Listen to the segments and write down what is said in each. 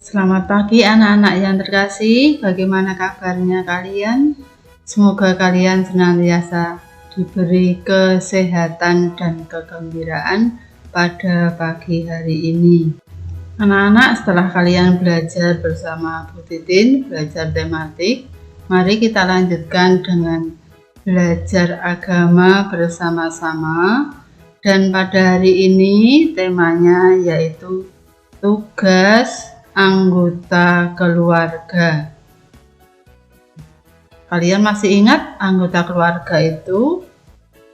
Selamat pagi anak-anak yang terkasih, bagaimana kabarnya kalian? Semoga kalian senantiasa diberi kesehatan dan kegembiraan pada pagi hari ini. Anak-anak, setelah kalian belajar bersama Bu Titin, belajar tematik, mari kita lanjutkan dengan belajar agama bersama-sama. Dan pada hari ini temanya yaitu tugas anggota keluarga. Kalian masih ingat anggota keluarga itu?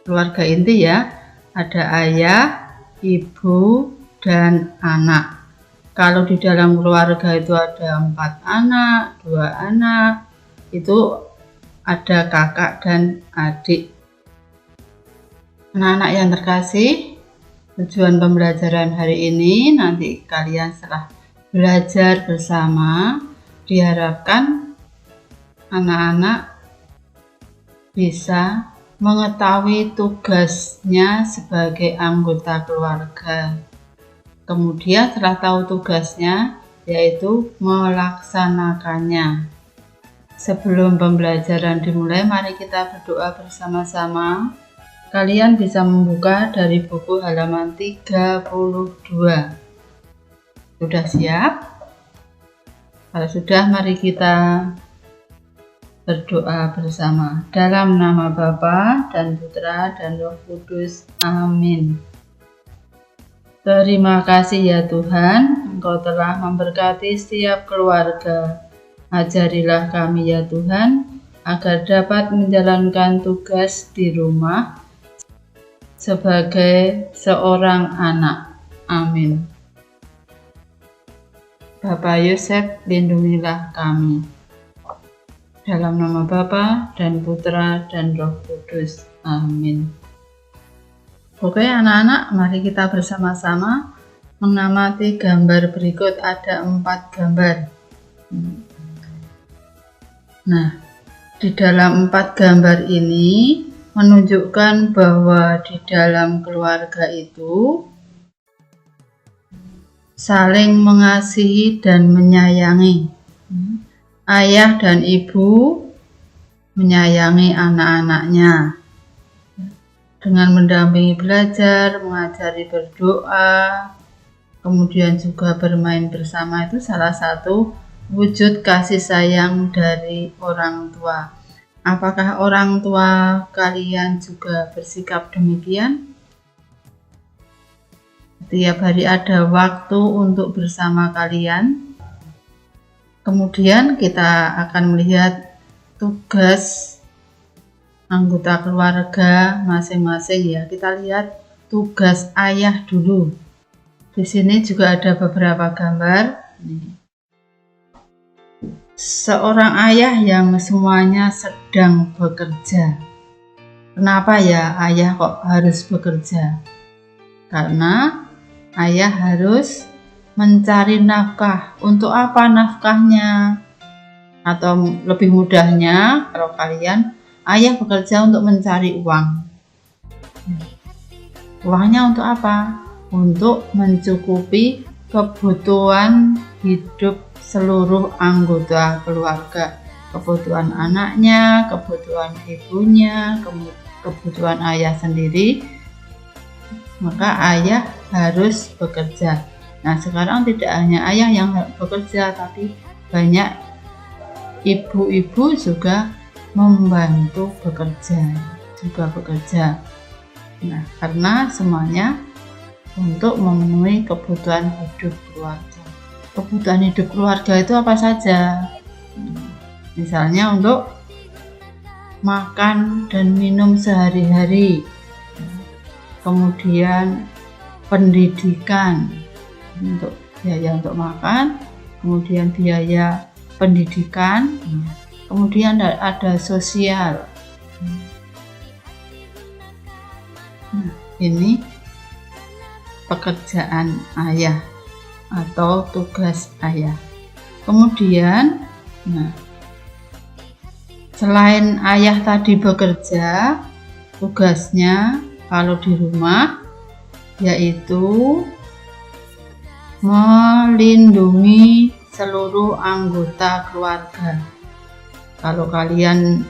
Keluarga inti ya, ada ayah, ibu, dan anak. Kalau di dalam keluarga itu ada 4 anak, 2 anak, itu ada kakak dan adik. Anak-anak yang terkasih, tujuan pembelajaran hari ini nanti kalian setelah belajar bersama, diharapkan anak-anak bisa mengetahui tugasnya sebagai anggota keluarga. Kemudian setelah tahu tugasnya, yaitu melaksanakannya. Sebelum pembelajaran dimulai, mari kita berdoa bersama-sama. Kalian bisa membuka dari buku halaman 32. Sudah siap? Kalau sudah, mari kita berdoa bersama. Dalam nama Bapa dan Putra dan Roh Kudus. Amin. Terima kasih ya Tuhan, Engkau telah memberkati setiap keluarga. Ajarilah kami ya Tuhan, agar dapat menjalankan tugas di rumah sebagai seorang anak. Amin. Bapak Yosef, lindungilah kami. Dalam nama Bapa dan Putra dan Roh Kudus. Amin. Oke anak-anak, mari kita bersama-sama mengamati gambar berikut. Ada 4 gambar. Nah, di dalam 4 gambar ini menunjukkan bahwa di dalam keluarga itu saling mengasihi dan menyayangi. Ayah dan ibu menyayangi anak-anaknya dengan mendampingi belajar, mengajari berdoa, kemudian juga bermain bersama. Itu salah satu wujud kasih sayang dari orang tua. Apakah orang tua kalian juga bersikap demikian? Setiap hari ada waktu untuk bersama kalian. Kemudian kita akan melihat tugas anggota keluarga masing-masing ya. Kita lihat tugas ayah dulu. Di sini juga ada beberapa gambar. Seorang ayah yang semuanya sedang bekerja. Kenapa ya ayah kok harus bekerja? Karena ayah harus mencari nafkah. Untuk apa nafkahnya? Atau lebih mudahnya, kalau kalian, ayah bekerja untuk mencari uang. Uangnya untuk apa? Untuk mencukupi kebutuhan hidup seluruh anggota keluarga. Kebutuhan anaknya, kebutuhan ibunya, kebutuhan ayah sendiri. Maka ayah harus bekerja. Nah, sekarang tidak hanya ayah yang bekerja, tapi banyak ibu-ibu juga membantu bekerja. Nah, karena semuanya untuk memenuhi kebutuhan hidup keluarga. Kebutuhan hidup keluarga itu apa saja? Misalnya untuk makan dan minum sehari-hari. Kemudian pendidikan, untuk biaya untuk makan, kemudian biaya pendidikan, kemudian ada sosial. Nah, ini pekerjaan ayah atau tugas ayah. Kemudian, selain ayah tadi bekerja, tugasnya kalau di rumah yaitu melindungi seluruh anggota keluarga. Kalau kalian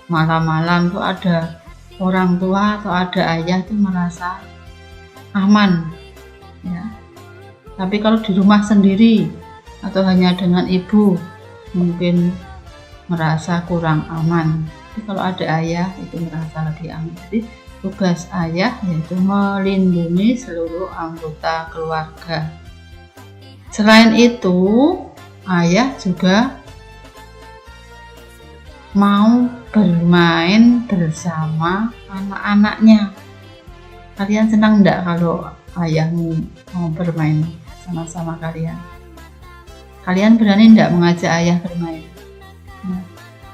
malam-malam tuh ada orang tua atau ada ayah tuh merasa aman ya. Tapi kalau di rumah sendiri atau hanya dengan ibu mungkin merasa kurang aman. Tapi kalau ada ayah itu merasa lebih aman. Jadi tugas ayah yaitu melindungi seluruh anggota keluarga. Selain itu, ayah juga mau bermain bersama anak-anaknya. Kalian senang enggak kalau ayahmu mau bermain sama-sama kalian? Kalian berani enggak mengajak ayah bermain? Nah,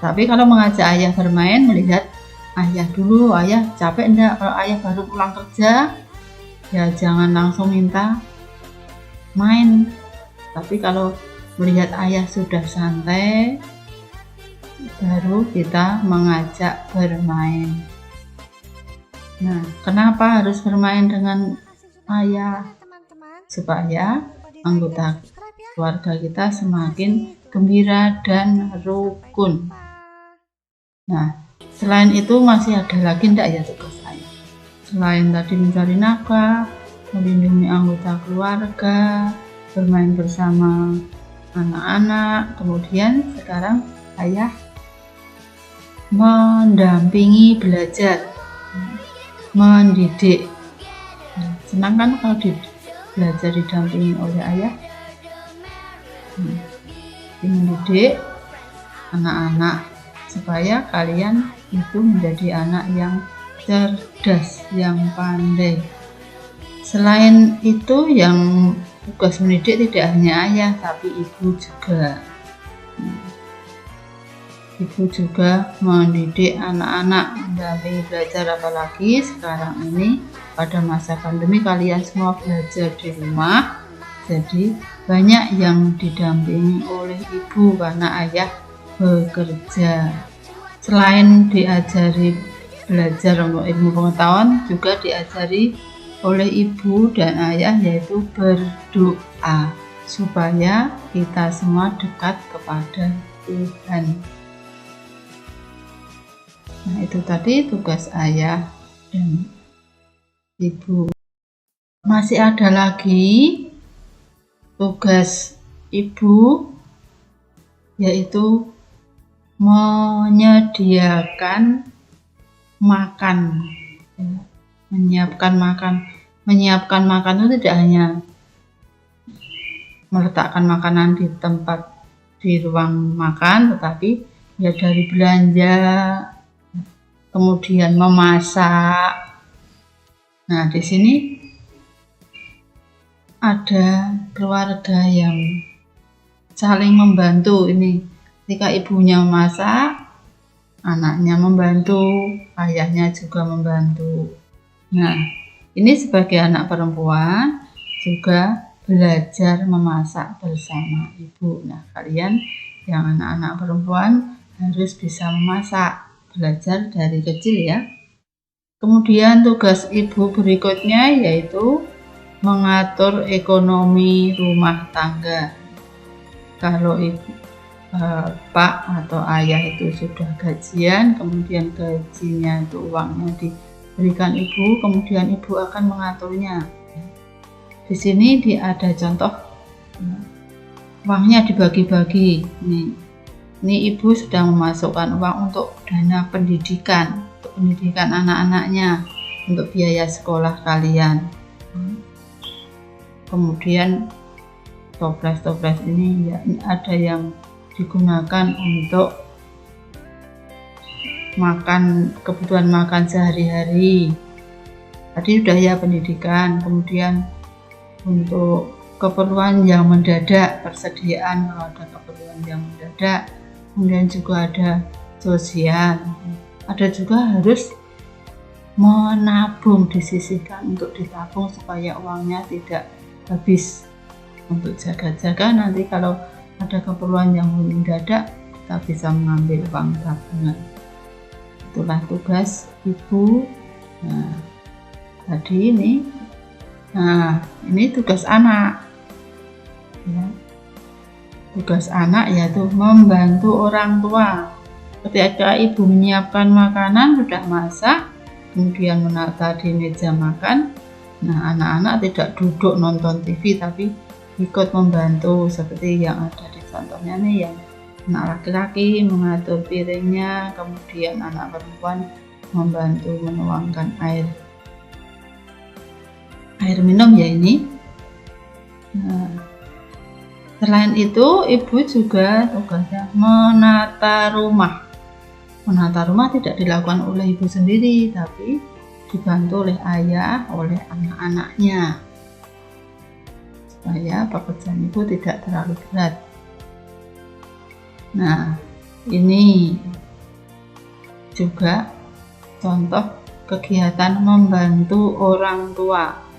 tapi kalau mengajak ayah bermain, melihat ayah dulu, ayah capek enggak? Kalau ayah baru pulang kerja, ya jangan langsung minta main. Tapi kalau melihat ayah sudah santai, baru kita mengajak bermain. Nah, kenapa harus bermain dengan ayah? Supaya anggota keluarga kita semakin gembira dan rukun. Nah, selain itu masih ada lagi enggak ya tugas ayah? Selain tadi mencari nafkah, melindungi anggota keluarga, bermain bersama anak-anak, kemudian sekarang ayah mendampingi belajar, mendidik. Senang kan kalau belajar didampingi oleh ayah? Mendidik anak-anak supaya kalian itu menjadi anak yang cerdas, yang pandai. Selain itu, yang tugas mendidik tidak hanya ayah tapi ibu juga. Ibu juga mendidik anak-anak, mendampingi belajar, apalagi sekarang ini pada masa pandemi kalian semua belajar di rumah, jadi banyak yang didampingi oleh ibu karena ayah bekerja. Selain diajari belajar untuk ilmu pengetahuan, juga diajari oleh ibu dan ayah yaitu berdoa supaya kita semua dekat kepada Tuhan. Nah, itu tadi tugas ayah dan ibu. Masih ada lagi tugas ibu, yaitu menyediakan makan. Menyiapkan makan itu tidak hanya meletakkan makanan di tempat di ruang makan, tetapi ya dari belanja, kemudian memasak. Nah, di sini ada keluarga yang saling membantu. Ini ketika ibunya memasak, anaknya membantu, ayahnya juga membantu. Nah, ini sebagai anak perempuan juga belajar memasak bersama ibu. Nah, kalian yang anak-anak perempuan harus bisa memasak, belajar dari kecil ya. Kemudian tugas ibu berikutnya yaitu mengatur ekonomi rumah tangga. Kalau ibu, pak atau ayah itu sudah gajian, kemudian gajinya itu uangnya diberikan ibu, kemudian ibu akan mengaturnya. Di sini ada contoh uangnya dibagi-bagi. Ini ibu sedang memasukkan uang untuk dana pendidikan, untuk pendidikan anak-anaknya, untuk biaya sekolah kalian. Kemudian toples-toples ini ya, ada yang digunakan untuk makan, kebutuhan makan sehari-hari. Tadi sudah ya pendidikan, kemudian untuk keperluan yang mendadak, persediaan kalau ada keperluan yang mendadak, kemudian juga ada sosial, ada juga harus menabung, disisihkan untuk ditabung supaya uangnya tidak habis untuk jaga-jaga, nanti kalau ada keperluan yang mendadak kita bisa mengambil uang tabungan. Itulah tugas ibu. Nah, tadi ini, nah ini tugas anak ya. Tugas anak yaitu membantu orang tua. Ketika ibu menyiapkan makanan, sudah masak, kemudian menata di meja makan. Nah, anak-anak tidak duduk nonton TV, tapi ikut membantu seperti yang ada di contohnya nih, yang anak laki-laki mengatur piringnya, kemudian anak perempuan membantu menuangkan air minum ya ini. Nah, selain itu, ibu juga tugasnya menata rumah. Menata rumah tidak dilakukan oleh ibu sendiri, tapi dibantu oleh ayah, oleh anak-anaknya, supaya pekerjaan ibu tidak terlalu berat. Nah, ini juga contoh kegiatan membantu orang tua.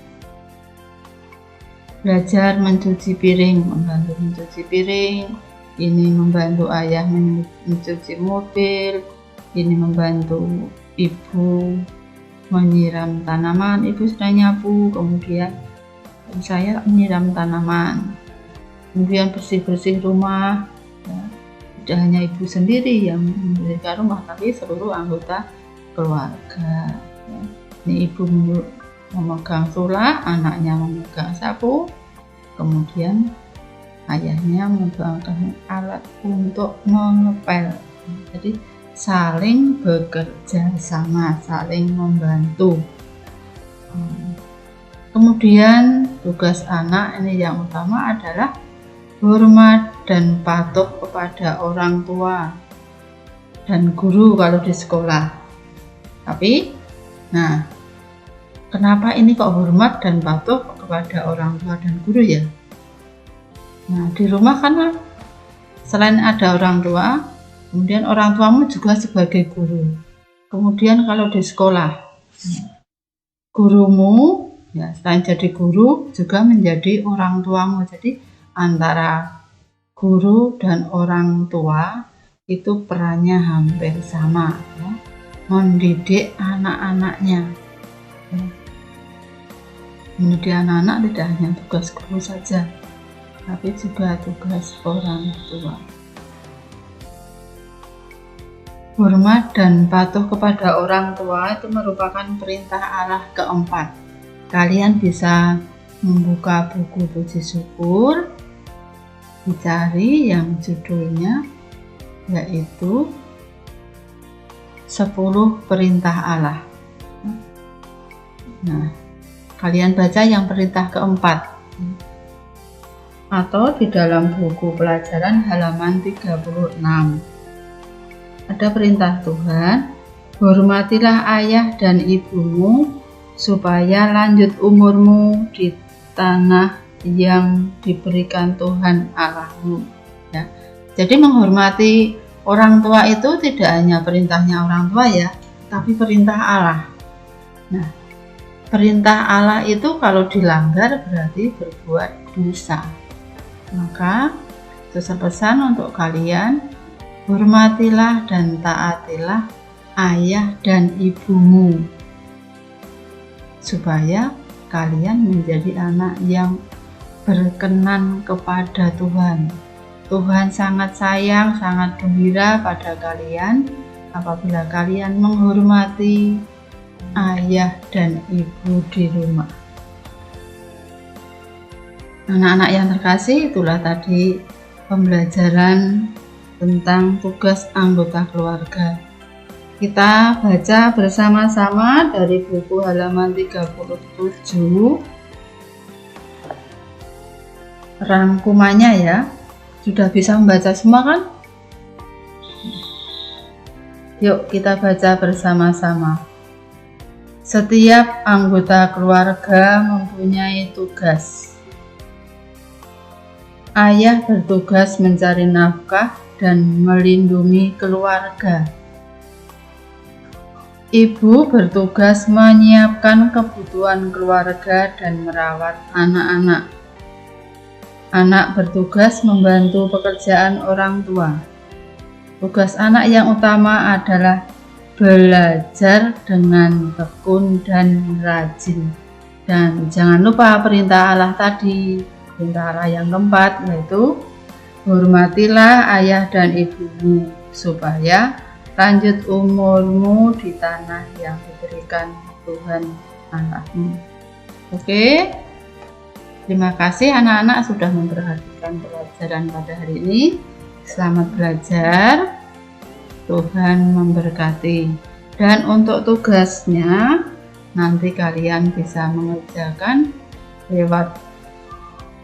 Belajar mencuci piring, membantu mencuci piring. Ini membantu ayah mencuci mobil. Ini membantu ibu menyiram tanaman. Ibu sudah nyapu, kemudian saya menyiram tanaman. Kemudian bersih-bersih rumah. Ya, tidak hanya ibu sendiri yang membersihkan rumah, tapi seluruh anggota keluarga. Ya. Ini ibu memegang sulah, anaknya memegang sapu, kemudian ayahnya memegang alat untuk mengepel. Jadi saling bekerja sama, saling membantu. Kemudian tugas anak ini yang utama adalah hormat dan patuh kepada orang tua dan guru kalau di sekolah. Tapi, nah, kenapa ini kok hormat dan patuh kepada orang tua dan guru ya? Nah, di rumah kan selain ada orang tua, kemudian orang tuamu juga sebagai guru. Kemudian kalau di sekolah, gurumu ya selain jadi guru juga menjadi orang tuamu. Jadi antara guru dan orang tua itu perannya hampir sama, ya. Mendidik anak-anaknya. Ya. Mendidik anak-anak tidak hanya tugas guru saja, tapi juga tugas orang tua. Hormat dan patuh kepada orang tua itu merupakan perintah Allah keempat. Kalian bisa membuka buku puji syukur, dicari yang judulnya yaitu 10 perintah Allah. Nah, kalian baca yang perintah keempat, atau di dalam buku pelajaran halaman 36. Ada perintah Tuhan, hormatilah ayah dan ibumu supaya lanjut umurmu di tanah yang diberikan Tuhan Allahmu. Ya. Jadi menghormati orang tua itu tidak hanya perintahnya orang tua ya, tapi perintah Allah. Nah, perintah Allah itu kalau dilanggar berarti berbuat dosa. Maka pesan untuk kalian, hormatilah dan taatilah ayah dan ibumu supaya kalian menjadi anak yang berkenan kepada Tuhan. Tuhan sangat sayang, sangat gembira pada kalian apabila kalian menghormati ayah dan ibu di rumah. Anak-anak yang terkasih, itulah tadi pembelajaran tentang tugas anggota keluarga. Kita baca bersama-sama dari buku halaman 37. Rangkumannya ya. Sudah bisa membaca semua kan? Yuk kita baca bersama-sama. Setiap anggota keluarga mempunyai tugas. Ayah bertugas mencari nafkah dan melindungi keluarga. Ibu bertugas menyiapkan kebutuhan keluarga dan merawat anak-anak. Anak bertugas membantu pekerjaan orang tua. Tugas anak yang utama adalah belajar dengan tekun dan rajin. Dan jangan lupa perintah Allah tadi. Perintah Allah yang keempat yaitu Hormatilah ayah dan ibumu, supaya lanjut umurmu di tanah yang diberikan Tuhan Allahmu. Oke, terima kasih anak-anak sudah memperhatikan pelajaran pada hari ini. Selamat belajar, Tuhan memberkati. Dan untuk tugasnya, nanti kalian bisa mengerjakan lewat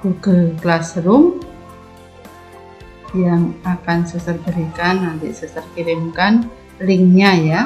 Google Classroom yang akan suster berikan, nanti suster kirimkan linknya ya.